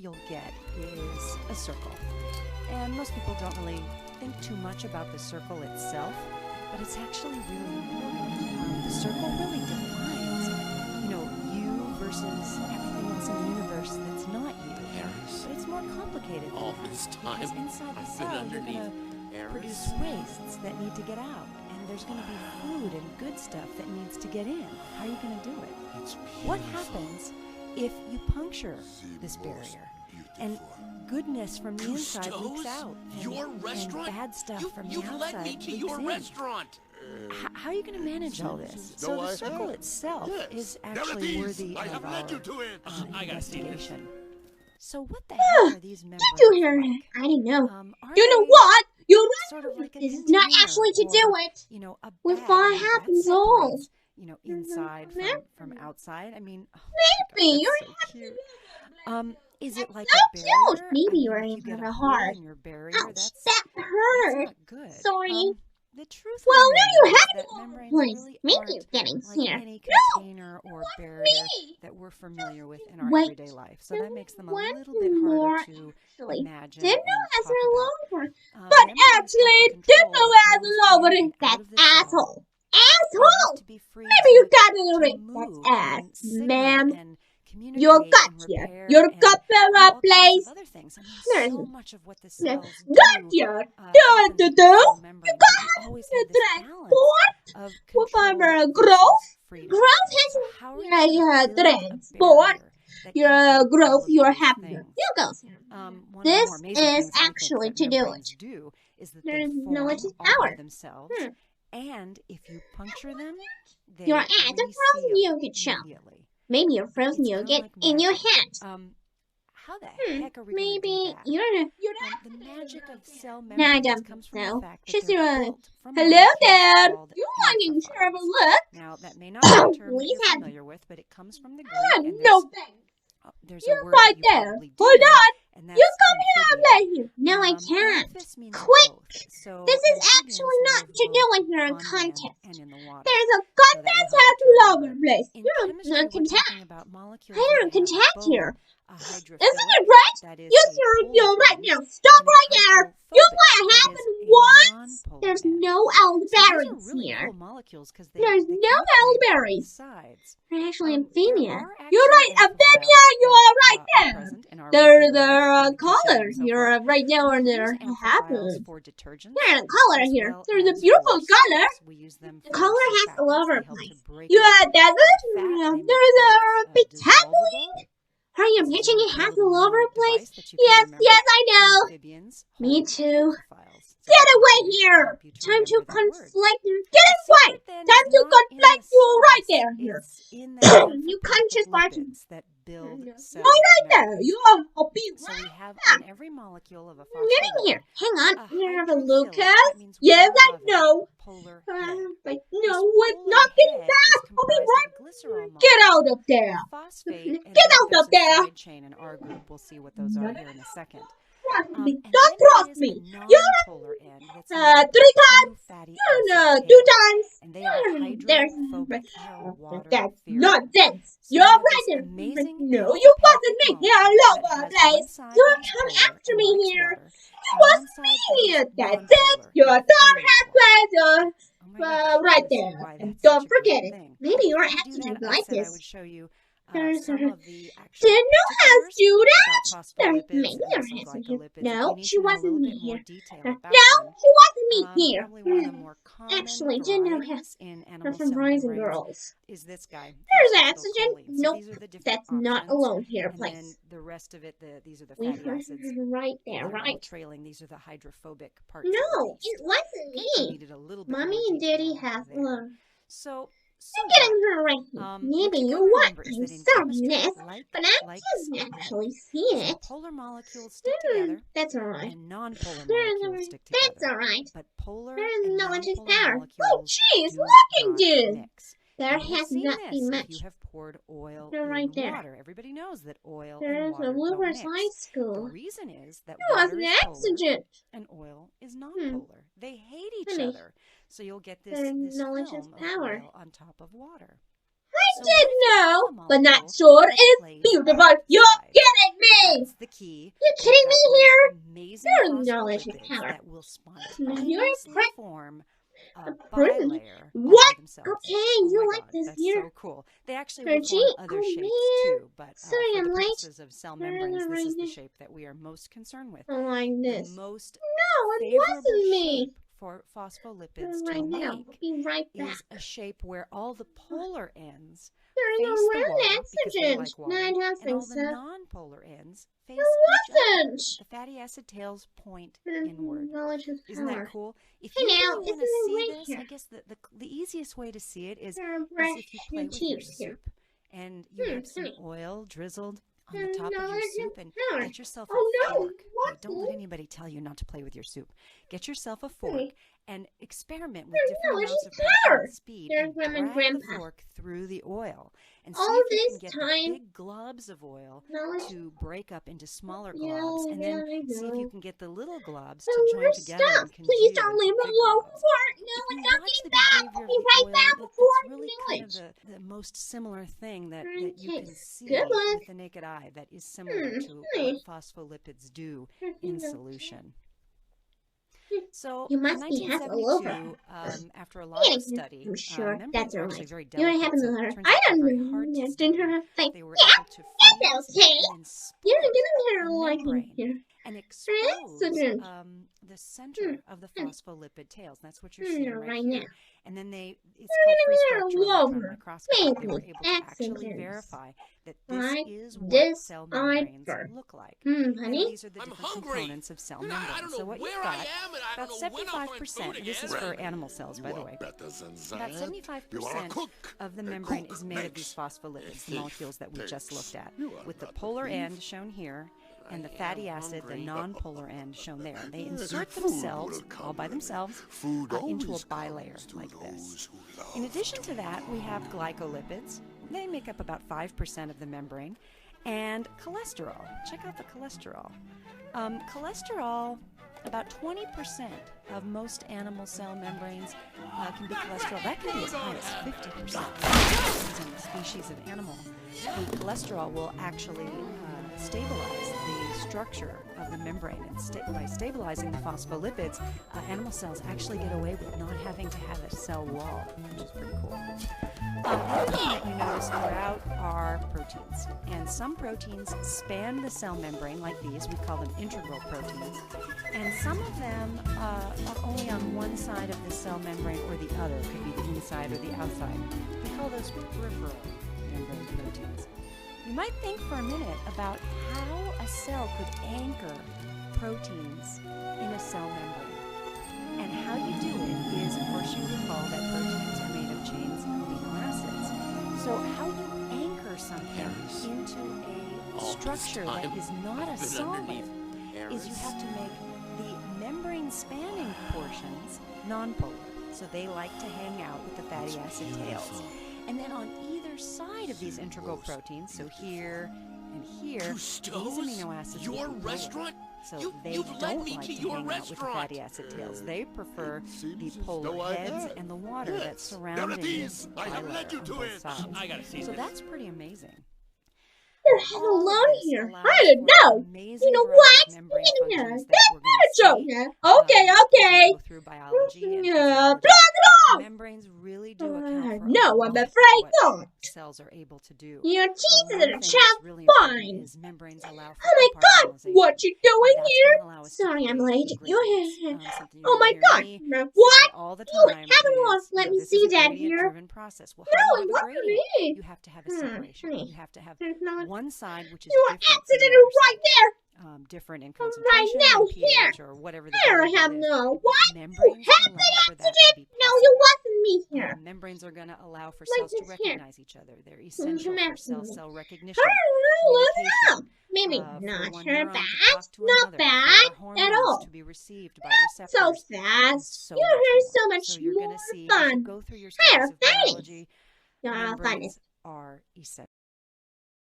you'll get is a circle. And most people don't really think too much about the circle itself, but it's actually really important. The circle really defines, you versus everything else in the universe that's not you. Aries. But it's more complicated than All that. this time, Because inside the I've cell, been you're underneath going to Aries. produce wastes that need to get out. And there's going to be food and good stuff that needs to get in. How are you going to do it? It's beautiful. What happens if you puncture this barrier? And goodness from the inside leaks out. Your restaurant? And bad stuff from the You've outside led me to leaks your in. restaurant. How are you going to manage all this? No, So I the circle have. itself Yes. is Now actually these, worthy I of have our led you to it. I gotta see this. investigation. So what the heck are these members Did you hear like? it? I don't know. Are You know they what? You're sort of like a This is not container actually to do or, it a with bag? what I mean, that happens all. separates, inside from outside. I mean, oh Maybe my you're God, that's so cute. Is it like so a barrier? cute. Maybe I mean, you're if you in get for a a hole heart. in your barrier, Ouch, that's that hurt. not good. Sorry. The truth Well, of the now matter you is have that to go membranes place. really Maybe aren't you're getting like here. any No, container or barrier me. that we're familiar with in our Wait. everyday life. So that makes them a One little bit more, harder to actually. imagine Didn't and know as talk a about. lover. But But actually, didn't know as a lover. That asshole. Asshole! Maybe you got it right. That's ass, ma'am. You got here. You're got the place. There's So much of what the got cells your happens do with the cell You membrane. got We always the have this balance transport. of With control our versus growth. freedom. Growth has So how are you yeah, gonna build a transport. barrier that Your can do growth, all of your these happier. things? You go. One of the This more amazing is things I think actually that to do membranes it. do is that There's they no form it's all by power. themselves, and if you puncture them, they Your aunt, a frozen reseal yogurt shop. immediately. Maybe your frozen It's yogurt kinda like in your magic. hand. How the heck are we going to do Maybe that? you're The magic of cell No, I membranes don't comes think from so. the fact that She's they're your built from hello molecules there. called You want to have a amphiphiles. look? Now, that may not be a term that Please you're have familiar with, but it comes from the Greek, Ah, and no thanks. there's a You're word right that you there. probably do Hold know, on. and You that's come here and amphibia. lay here. No, I can't. Amphis means Quick. both. So This is amphibians actually not live to do both with your on land contest. and in the water. There's a So that will goddamn help have to you to love remember. place. In You're chemistry, not we're contact. talking about molecules I that don't have contact both here. a hydrophilic, Isn't it right? that is Yes, a you're polar right bond, now. Stop and a right there. You hydrophobic, what that is happened a once? nonpolar There's end. no So these are elderberries really here. cool molecules because There's they no can play both elderberries. sides. They're actually There amphibia. are You're actually right, amphibia. amphiphiles You that are right are there. present in our They're regular life, in the the kitchen color. and so You're forth. right now and We there. use amphiphiles Happens. for detergents, There's a color as here. well There's a as beautiful for color. soaps. We use them The for color has all surfactants. over They the help to place. break You up are desert. fat. They make There's a soaps big dissolvable. tabloid. Are you This is pitching a it has little all over pneumatic the place? device that you can Yes, remember. yes, I know. Amphibians Me hold too. amphiphiles. So Get that's away important to here. help you to Time to remember that word. conflict. Get The away. secret then Time is to not in conflict. the You're right cells. there. Here. It's in the You conscious amphipathic Martin. lipids that build cell All right there. membranes. You are a big So we have yeah. in every molecule of a Getting here. phospholipid Hang on. a You have a hydrophilic, Lucas? that means Yes, I water-loving, know. polar head. But This no, it's polar not getting head back. is I'll be comprised of right. a glycerol Get out molecule, of there. a phosphate, and Get then out there's of a there. side chain in our group. We'll see what those are here in a second. Trust me. And Don't then trust there is me. a You're non-polar end that's made up 3 of two times. fatty You're acid 2 tails, times. and they are There's hydrophobic or water that's fearing. nonsense. So You're we have right this there. amazing No, you wasn't me. amphipathic Here, molecule all that over has the place. one side You that is come polar after and me likes here. water, It and was one side me. that is That's it. nonpolar You and don't fears have water. pleasure. Oh my gosh, Right you see there. why And that's don't such a forget great it. thing. Maybe But your before we do accident that, I like said I this. would show you There's some a of the actual Didn't know has particulars you about that? phospholipids Maybe and there some has you. glycolipids. If No, you need she to know a wasn't little me bit more here. detail No, about them, she wasn't me here. probably one of the more common Actually, didn't know her. varieties in They're animal from cell Boys and membranes Girls. is this guy, There's oxygen. phosphatidylcholine. So Nope, these are the different that's not options, alone here, and then place. the rest of it, these are the We fatty acids. right that there, are all right. trailing. These are the hydrophobic parts of the No, beast. it wasn't You me. needed a little bit Mommy more and Daddy detail have there. love. So I'm what? getting her right here. What Maybe you you gotta want remember is to that in serve chemistry, this, like but I likes can't like. actually see So it. polar molecules stick together, That's alright. and non-polar That's molecules stick together. alright. But polar There's and no much non-polar power. Oh, molecules jeez, do look not at this. mix. There You have has seen not this been if you much. have poured oil They're in right there. water. Everybody knows that oil There and is a water don't Louvers mix. High The School. reason is that It was water an is polar accident. and oil is non-polar. They hate each Honey, other. So you'll get this knowledge film is of power. oil on top of water. I So did what if you have know, a but not molecule sure that's it's placed beautiful. outside? You're getting me. That's the key. You kidding me here? Amazing Your knowledge is phospholipids power. that will You're spontaneously a form a prison? bilayer all What? by themselves. Okay, Oh you my like God, this that's here? so cool. They actually will Reggie? form other Oh, shapes man. too, but Sorry, for I'm the late. purposes of cell membranes, this is the shape that we are most concerned with. I like this. The most No, it favorable wasn't me. shape for phospholipids Right to now. make I'll be right back. is a shape where all the polar ends There's face no the real water because they accident. like water, No, I don't and all think the so. non-polar ends face There each other. wasn't. The fatty acid tails point inward. Knowledge is Isn't power. that cool? If Hey you now, really want isn't it to see right this, here? I guess the easiest way to see it is Brush if you your play with your teeth here. soup and you have some honey. oil drizzled on the top of your Knowledge soup is and power. get yourself a Oh, no, fork. what? Okay, don't let anybody tell you not to play with your soup. Get yourself a fork Honey. and experiment with different knowledge amounts is of pressure power. and speed There's and Grandma and drag the Grandpa. fork through the oil and see All if you this can get time- the big globs of oil Knowledge. to break up into smaller Yeah, globs and then I see if you know. can get the little globs Oh, to join your together stuff. and congeal Please don't into leave me big alone. globs. No, If I'm you not watch getting the back. behavior I'll be of the right oil, back that's before really kind of the most similar thing that you can Okay. see Good luck. with the naked eye that is similar to honey. what phospholipids do in solution. So You in must be half all over. 1972, after a lot of study, I'm sure membranes that's are all actually right. very You know what delicate, happened so to it her? turns I out they're don't very hard know. to Didn't study. her think? They were Yeah, able to that's freeze okay. and then You split didn't hear a like me membrane here. and expose Accident. the center of the phospholipid tails. That's what you're Hmm, seeing right right now. here. And then it's You're called freeze gonna fracture hear electron over. microscopy. They were Maybe able to actually accidents. verify that this Like is what this cell membranes iceberg. look like. Honey? And these are the I'm different hungry. components of cell I membranes. don't know So what where you've I got, am, and I about don't know when I'll find 75%, food this is again. for animal cells, by the way. About About 75% of the membrane is made of these phospholipids, the molecules that we just looked at, with the polar end shown here and the fatty acid, the non-polar end, shown there. They insert themselves, all by themselves, into a bilayer like this. In addition to that, we have glycolipids. They make up about 5% of the membrane. And cholesterol. Check out the cholesterol. Cholesterol, about 20% of most animal cell membranes can be cholesterol. That can be as high as 50%. Depends on the species of animal. The cholesterol will actually stabilize the structure of the membrane. And by stabilizing the phospholipids, animal cells actually get away with not having to have a cell wall, which is pretty cool. The other thing that you notice throughout are proteins. And some proteins span the cell membrane like these. We call them integral proteins. And some of them are only on one side of the cell membrane or the other. It could be the inside or the outside. We call those peripheral membrane proteins. You might think for a minute about how a cell could anchor proteins in a cell membrane. And how you do it is, of course, you recall that proteins are made of chains of amino acids. So how you anchor something into a structure that is not a solid is you have to make the membrane spanning portions non-polar. So they like to hang out with the fatty acid tails. And then on either side of these integral proteins, so here and here, these amino acids Your will be polar. restaurant? So they You've led don't me like to to your hang out with the restaurant. fatty acid tails. They prefer the seems as polar though I heads have. and the water Yes, that's there surrounding it is. this I have bilayer led you on to both it. sides. I gotta see So this. that's pretty amazing. You're head All of alone this here. allows I don't for know. amazing You know variety what? of membrane You know, functions that that's we're not a going to joke see. now. Okay, As okay. we go through biology and Yeah, physiology. block it off. Membranes really do account for No, a I'm lot of afraid what not. cells are able to do. Your One teeth thing are that's just really important fine. is membranes allow for Oh my God, compartmentalization. what you doing And that's here? gonna allow us to Sorry, I'm create late. ingredients. You're Something Oh you're my gonna God. hear me say What? all the You time haven't is, let me this see is a that gradient here. driven process. Well, how do you No, have a what do gradient? you mean? You have to have a separation. honey. You have to have There's no one side which is You different from the accident other right side. there. Different in Right concentration, now, and pH, or whatever the There, I variable have is. no. But What? You membranes had allow the for that to accident? be No, possible. you wasn't me here. Membranes are going to allow for Like cells to this here. recognize each other. They're essential for cell recognition, Look communication, up. Maybe for not one her neuron to bad. talk to Not another, bad for hormones at all. to be received by So receptors, and fast. so You much heard more. so much So you're going more to see as you fun. go through your Higher studies of thanks. biology, Fun. membranes are essential.